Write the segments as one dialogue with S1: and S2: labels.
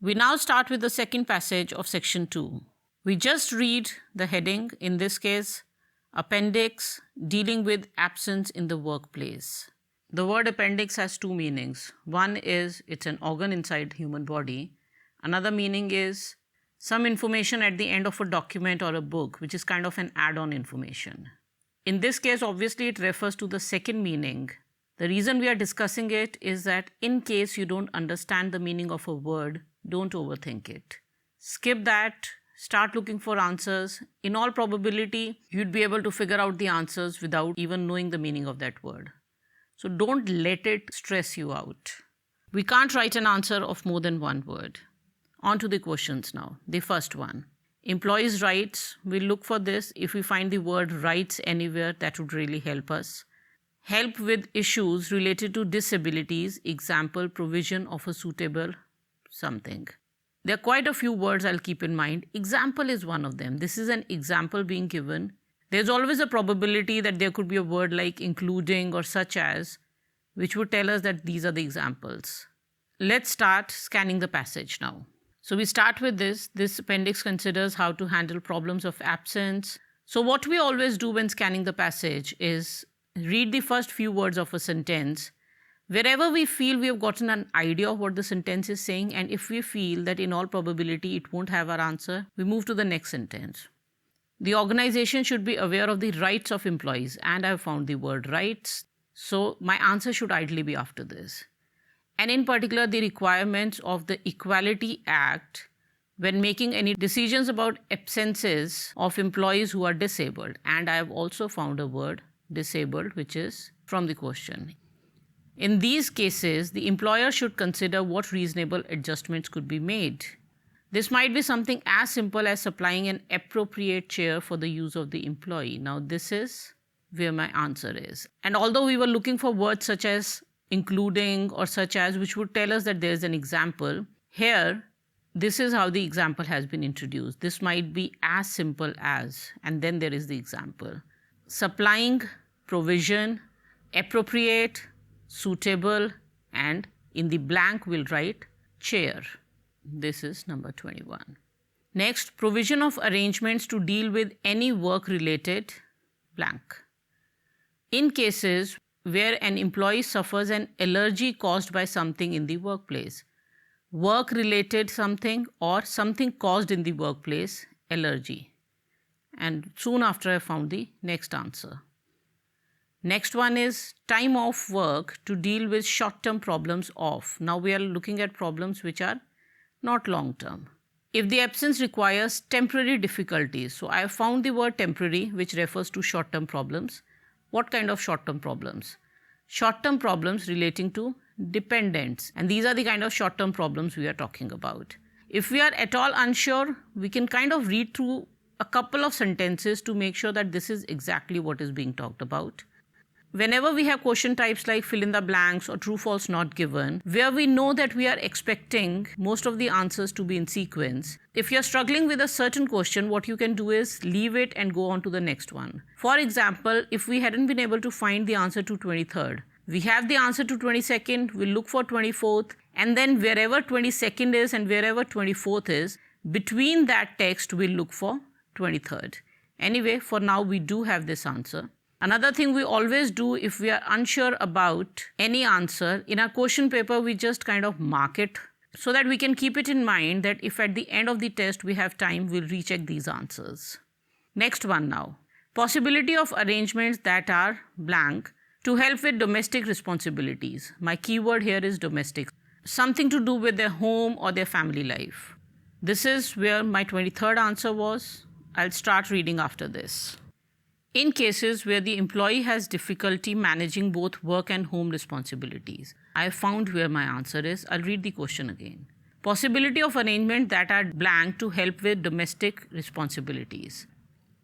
S1: We now start with the second passage of section 2. We just read the heading, in this case, appendix, dealing with absence in the workplace. The word appendix has two meanings. One is it's an organ inside human body. Another meaning is some information at the end of a document or a book, which is kind of an add-on information. In this case, obviously, it refers to the second meaning. The reason we are discussing it is that in case you don't understand the meaning of a word, don't overthink it. Skip that, start looking for answers. In all probability, you'd be able to figure out the answers without even knowing the meaning of that word. So don't let it stress you out. We can't write an answer of more than one word. On to the questions now. The first one. Employees' rights. We'll look for this. If we find the word rights anywhere, that would really help us. Help with issues related to disabilities. Example, provision of a suitable something. There are quite a few words I'll keep in mind. Example is one of them. This is an example being given. There's always a probability that there could be a word like including or such as, which would tell us that these are the examples. Let's start scanning the passage now. So we start with this. This appendix considers how to handle problems of absence. So what we always do when scanning the passage is read the first few words of a sentence. Wherever we feel we have gotten an idea of what the sentence is saying, and if we feel that in all probability it won't have our answer, we move to the next sentence. The organization should be aware of the rights of employees, and I have found the word rights. So my answer should ideally be after this. And in particular, the requirements of the Equality Act when making any decisions about absences of employees who are disabled. And I have also found a word, disabled, which is from the question. In these cases, the employer should consider what reasonable adjustments could be made. This might be something as simple as supplying an appropriate chair for the use of the employee. Now, this is where my answer is. And although we were looking for words such as including or such as, which would tell us that there is an example, here, this is how the example has been introduced. This might be as simple as, and then there is the example. Supplying, provision, appropriate, suitable, and in the blank we'll write chair. This is number 21. Next, provision of arrangements to deal with any work-related blank. In cases where an employee suffers an allergy caused by something in the workplace. Work-related something or something caused in the workplace, allergy. And soon after I found the next answer. Next one is time off work to deal with short-term problems off. Now we are looking at problems which are not long-term. If the absence requires temporary difficulties, so I have found the word temporary, which refers to short-term problems. What kind of short-term problems? Short-term problems relating to dependents. And these are the kind of short-term problems we are talking about. If we are at all unsure, we can kind of read through a couple of sentences to make sure that this is exactly what is being talked about. Whenever we have question types like fill in the blanks or true false not given, where we know that we are expecting most of the answers to be in sequence, if you're struggling with a certain question, what you can do is leave it and go on to the next one. For example, if we hadn't been able to find the answer to 23rd, we have the answer to 22nd, we'll look for 24th, and then wherever 22nd is and wherever 24th is, between that text, we'll look for 23rd. Anyway, for now, we do have this answer. Another thing we always do if we are unsure about any answer, in our question paper, we just kind of mark it so that we can keep it in mind that if at the end of the test we have time, we'll recheck these answers. Next one now. Possibility of arrangements that are blank to help with domestic responsibilities. My keyword here is domestic. Something to do with their home or their family life. This is where my 23rd answer was. I'll start reading after this. In cases where the employee has difficulty managing both work and home responsibilities. I have found where my answer is. I'll read the question again. Possibility of arrangement that are blank to help with domestic responsibilities.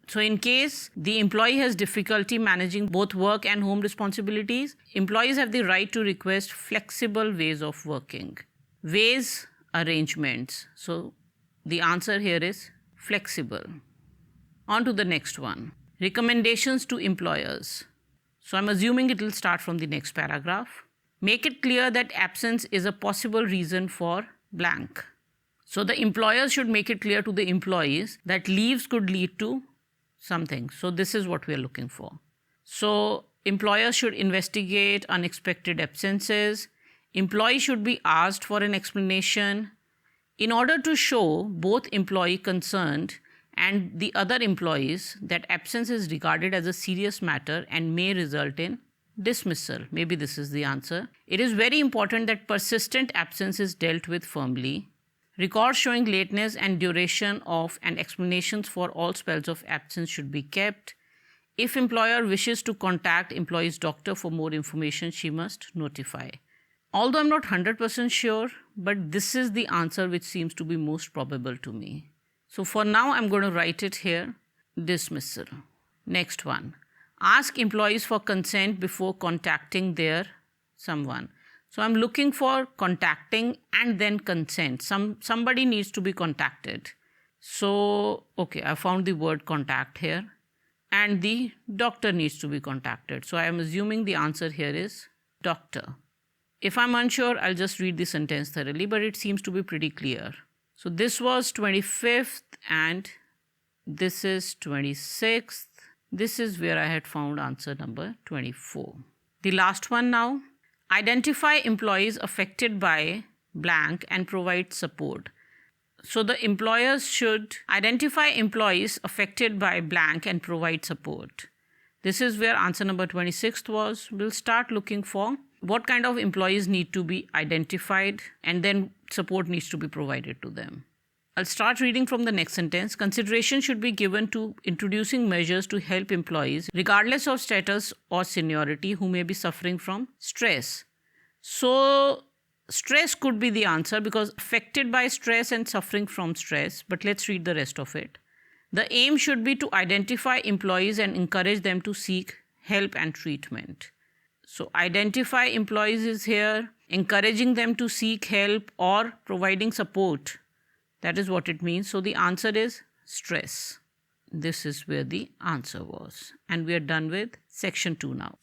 S1: So in case the employee has difficulty managing both work and home responsibilities, employees have the right to request flexible ways of working. Ways, arrangements. So the answer here is flexible. On to the next one. Recommendations to employers. So I'm assuming it will start from the next paragraph. Make it clear that absence is a possible reason for blank. So the employers should make it clear to the employees that leaves could lead to something. So this is what we are looking for. So employers should investigate unexpected absences. Employee should be asked for an explanation in order to show both employee concerned and the other employees that absence is regarded as a serious matter and may result in dismissal. Maybe this is the answer. It is very important that persistent absence is dealt with firmly. Records showing lateness and duration of and explanations for all spells of absence should be kept. If employer wishes to contact employee's doctor for more information, she must notify. Although I'm not 100% sure, but this is the answer which seems to be most probable to me. So for now, I'm going to write it here, dismissal. Next one, ask employees for consent before contacting their someone. So I'm looking for contacting and then consent. Somebody needs to be contacted. So, okay, I found the word contact here. And the doctor needs to be contacted. So I am assuming the answer here is doctor. If I'm unsure, I'll just read the sentence thoroughly, but it seems to be pretty clear. So this was 25th and this is 26th. This is where I had found answer number 24. The last one now. Identify employees affected by blank and provide support. So the employers should identify employees affected by blank and provide support. This is where answer number 26th was. We'll start looking for what kind of employees need to be identified and then support needs to be provided to them. I'll start reading from the next sentence. Consideration should be given to introducing measures to help employees, regardless of status or seniority, who may be suffering from stress. So, stress could be the answer because affected by stress and suffering from stress, but let's read the rest of it. The aim should be to identify employees and encourage them to seek help and treatment. So, identify employees is here, encouraging them to seek help or providing support. That is what it means. So the answer is stress. This is where the answer was. And we are done with section 2 now.